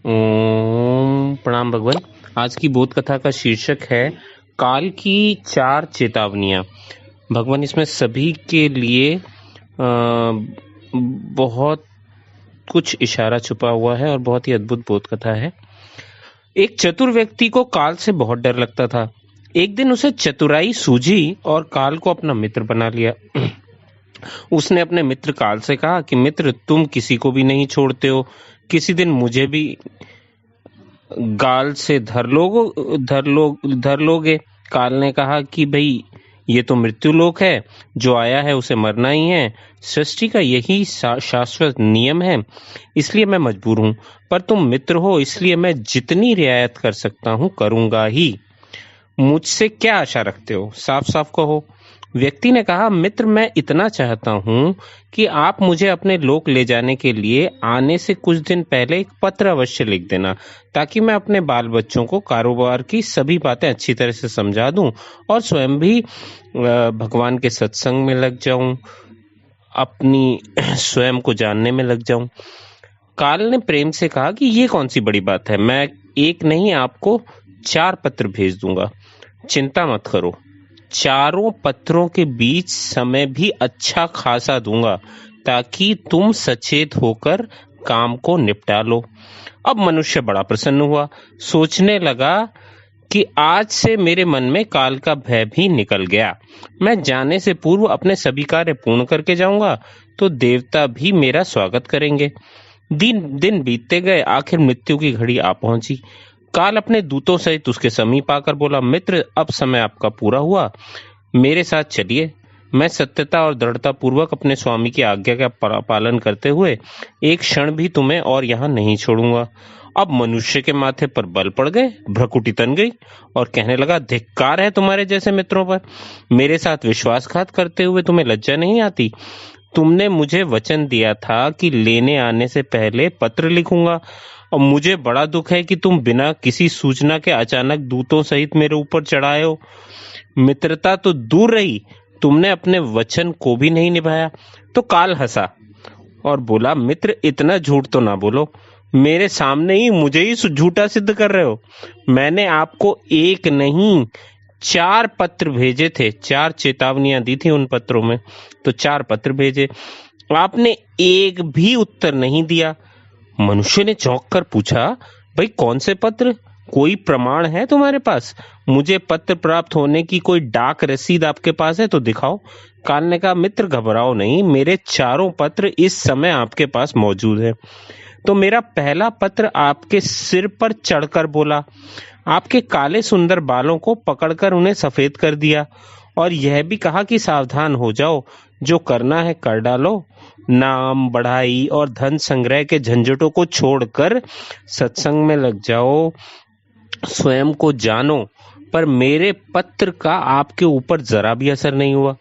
ओम प्रणाम भगवान। आज की बोध कथा का शीर्षक है काल की 4 चेतावनियां। भगवान इसमें सभी के लिए बहुत कुछ इशारा छुपा हुआ है और बहुत ही अद्भुत बोध कथा है। एक चतुर व्यक्ति को काल से बहुत डर लगता था। एक दिन उसे चतुराई सूझी और काल को अपना मित्र बना लिया। उसने अपने मित्र काल से कहा कि मित्र, तुम किसी को भी नहीं छोड़ते हो, किसी दिन मुझे भी गाल से धर लोगे। काल ने कहा कि भाई, ये तो मृत्यु लोक है, जो आया है उसे मरना ही है। सृष्टि का यही शाश्वत नियम है, इसलिए मैं मजबूर हूं। पर तुम मित्र हो, इसलिए मैं जितनी रियायत कर सकता हूं करूंगा ही। मुझसे क्या आशा रखते हो, साफ साफ कहो। व्यक्ति ने कहा, मित्र, मैं इतना चाहता हूं कि आप मुझे अपने लोक ले जाने के लिए आने से कुछ दिन पहले एक पत्र अवश्य लिख देना, ताकि मैं अपने बाल बच्चों को कारोबार की सभी बातें अच्छी तरह से समझा दूं और स्वयं भी भगवान के सत्संग में लग जाऊं, अपनी स्वयं को जानने में लग जाऊं। काल ने प्रेम से कहा कि ये कौन सी बड़ी बात है, मैं एक नहीं आपको 4 पत्र भेज दूंगा। चिंता मत करो, चारों पत्रों के बीच समय भी अच्छा खासा दूंगा, ताकि तुम सचेत होकर काम को निपटा लो। अब मनुष्य बड़ा प्रसन्न हुआ, सोचने लगा कि आज से मेरे मन में काल का भय भी निकल गया। मैं जाने से पूर्व अपने सभी कार्य पूर्ण करके जाऊंगा, तो देवता भी मेरा स्वागत करेंगे। दिन बीतते गए, आखिर मृत्यु की घड़ी आ पहुंची। काल अपने दूतों सहित उसके समीप आकर बोला, मित्र, अब समय आपका पूरा हुआ, मेरे साथ चलिए। मैं सत्यता और दृढ़ता पूर्वक अपने स्वामी की आज्ञा का पालन करते हुए एक क्षण भी तुम्हें और यहाँ नहीं छोड़ूंगा। अब मनुष्य के माथे पर बल पड़ गए, भ्रकुटी तन गई और कहने लगा, धिक्कार है तुम्हारे जैसे मित्रों पर। मेरे साथ विश्वासघात करते हुए तुम्हें लज्जा नहीं आती? तुमने मुझे वचन दिया था कि लेने आने से पहले पत्र लिखूंगा, और मुझे बड़ा दुख है कि तुम बिना किसी सूचना के अचानक दूतों सहित मेरे ऊपर चढ़ाए हो। मित्रता तो दूर रही, तुमने अपने वचन को भी नहीं निभाया। तो काल हंसा और बोला, मित्र, इतना झूठ तो ना बोलो, मेरे सामने ही मुझे ही झूठा सिद्ध कर रहे हो। मैंने आपको एक नहीं 4 पत्र भेजे थे, 4 चेतावनियां दी थी उन पत्रों में, तो 4 पत्र भेजे, आपने एक भी उत्तर नहीं दिया। मनुष्य ने चौंक कर पूछा, भाई कौन से पत्र, कोई प्रमाण है तुम्हारे पास? मुझे पत्र प्राप्त होने की कोई डाक रसीद आपके पास है तो दिखाओ। काल ने कहा, मित्र, घबराओ नहीं, मेरे चारों पत्र इस समय आपके पास मौजूद है। तो मेरा पहला पत्र आपके सिर पर चढ़कर बोला, आपके काले सुंदर बालों को पकड़कर उन्हें सफेद कर दिया, और यह भी कहा कि सावधान हो जाओ, जो करना है कर डालो। नाम बढ़ाई और धन संग्रह के झंझटों को छोड़कर सत्संग में लग जाओ, स्वयं को जानो। पर मेरे पत्र का आपके ऊपर जरा भी असर नहीं हुआ।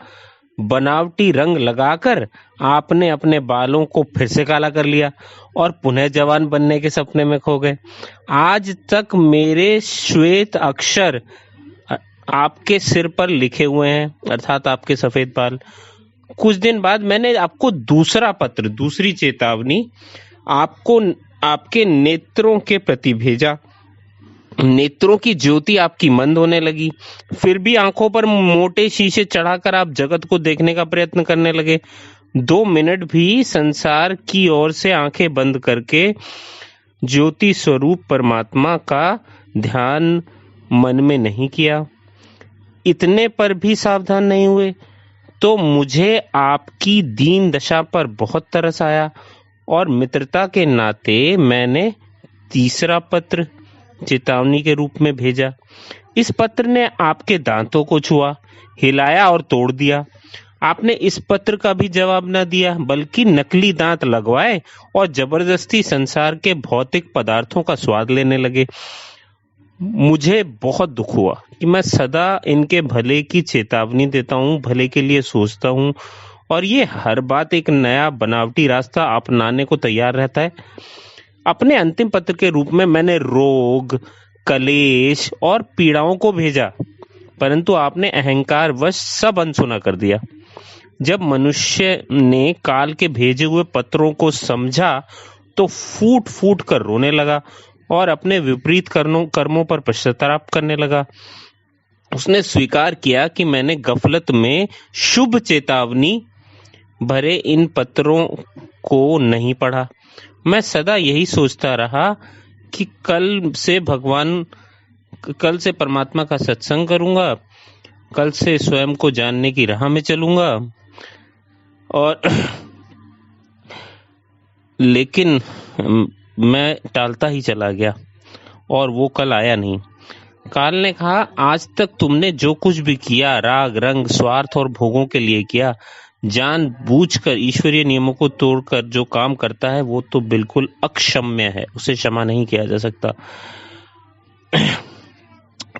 बनावटी रंग लगाकर आपने अपने बालों को फिर से काला कर लिया और पुनः जवान बनने के सपने में खो गए। आज तक मेरे श्वेत अक्षर आपके सिर पर लिखे हुए हैं, अर्थात आपके सफेद बाल। कुछ दिन बाद मैंने आपको दूसरा पत्र, दूसरी चेतावनी आपको आपके नेत्रों के प्रति भेजा। नेत्रों की ज्योति आपकी मंद होने लगी, फिर भी आंखों पर मोटे शीशे चढ़ाकर आप जगत को देखने का प्रयत्न करने लगे। 2 मिनट भी संसार की ओर से आंखें बंद करके ज्योति स्वरूप परमात्मा का ध्यान मन में नहीं किया। इतने पर भी सावधान नहीं हुए, तो मुझे आपकी दीन दशा पर बहुत तरस आया, और मित्रता के नाते मैंने तीसरा पत्र चेतावनी के रूप में भेजा। इस पत्र ने आपके दांतों को छुआ, हिलाया और तोड़ दिया। आपने इस पत्र का भी जवाब न दिया, बल्कि नकली दांत लगवाए और जबरदस्ती संसार के भौतिक पदार्थों का स्वाद लेने लगे। मुझे बहुत दुख हुआ कि मैं सदा इनके भले की चेतावनी देता हूँ, भले के लिए सोचता हूँ, और ये हर बात एक नया बनावटी रास्ता अपनाने को तैयार रहता है। अपने अंतिम पत्र के रूप में मैंने रोग, कलेश और पीड़ाओं को भेजा, परंतु आपने अहंकार वश सब अनसुना कर दिया। जब मनुष्य ने काल के भेजे हुए पत्रों को समझा, तो फूट फूट कर रोने लगा और अपने विपरीत कर्मों पर पश्चाताप करने लगा। उसने स्वीकार किया कि मैंने गफलत में शुभ चेतावनी भरे इन पत्रों को नहीं पढ़ा। मैं सदा यही सोचता रहा कि कल से परमात्मा का सत्संग करूंगा, कल से स्वयं को जानने की राह में चलूंगा, और लेकिन मैं टालता ही चला गया और वो कल आया नहीं। काल ने कहा, आज तक तुमने जो कुछ भी किया, राग रंग स्वार्थ और भोगों के लिए किया, जानबूझकर ईश्वरीय नियमों को तोड़कर जो काम करता है वो तो बिल्कुल अक्षम्य है, उसे क्षमा नहीं किया जा सकता।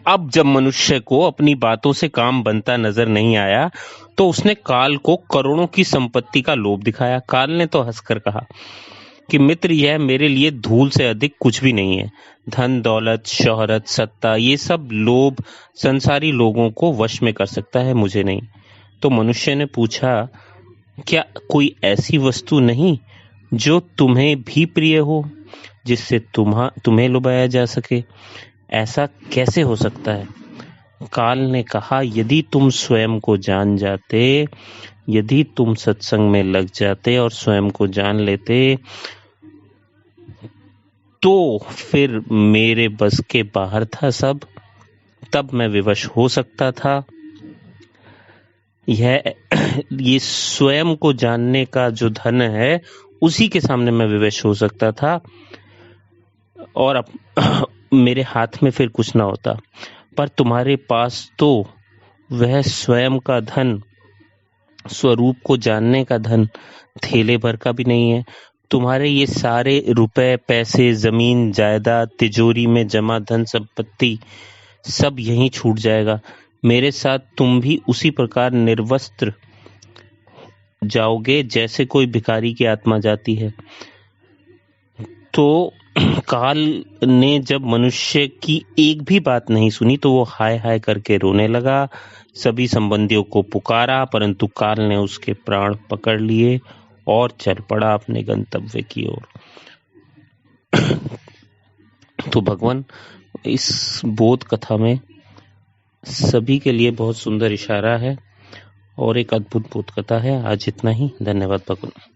अब जब मनुष्य को अपनी बातों से काम बनता नजर नहीं आया तो उसने काल को करोड़ों की संपत्ति का लोभ दिखाया। काल ने तो हंसकर कहा कि मित्र, यह मेरे लिए धूल से अधिक कुछ भी नहीं है। धन दौलत शोहरत सत्ता ये सब लोभ संसारी लोगों को वश में कर सकता है, मुझे नहीं। तो मनुष्य ने पूछा, क्या कोई ऐसी वस्तु नहीं जो तुम्हें भी प्रिय हो, जिससे तुम्हें लुभाया जा सके? ऐसा कैसे हो सकता है? काल ने कहा, यदि तुम स्वयं को जान जाते, यदि तुम सत्संग में लग जाते और स्वयं को जान लेते, तो फिर मेरे बस के बाहर था सब। तब मैं विवश हो सकता था। ये स्वयं को जानने का जो धन है उसी के सामने मैं विवश हो सकता था और अब मेरे हाथ में फिर कुछ ना होता। पर तुम्हारे पास तो वह स्वयं का धन, स्वरूप को जानने का धन थैले भर का भी नहीं है। तुम्हारे ये सारे रुपए पैसे जमीन जायदाद तिजोरी में जमा धन संपत्ति सब यहीं छूट जाएगा। मेरे साथ तुम भी उसी प्रकार निर्वस्त्र जाओगे जैसे कोई भिखारी की आत्मा जाती है। तो काल ने जब मनुष्य की एक भी बात नहीं सुनी तो वो हाय हाय करके रोने लगा। सभी संबंधियों को पुकारा, परंतु काल ने उसके प्राण पकड़ लिए और चल पड़ा अपने गंतव्य की ओर। तो भगवान इस बोध कथा में सभी के लिए बहुत सुंदर इशारा है और एक अद्भुत बोध कथा है। आज इतना ही। धन्यवाद भगवान।